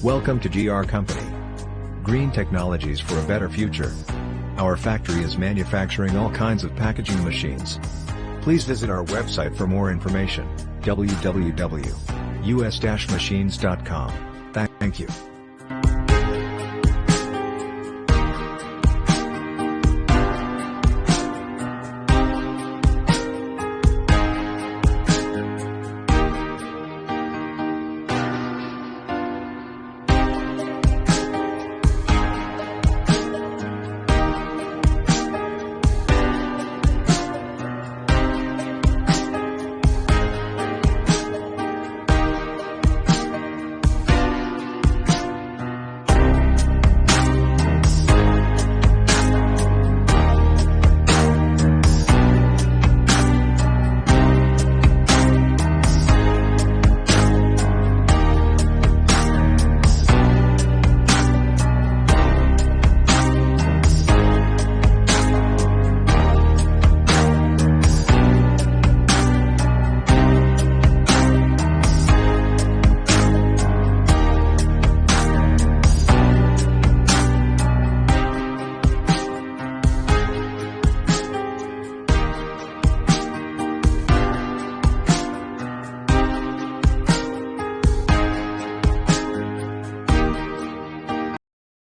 Welcome to GR Company. Green technologies for a better future. Our factory is manufacturing all kinds of packaging machines. Please visit our website for more information, www.us-machines.com. Thank you.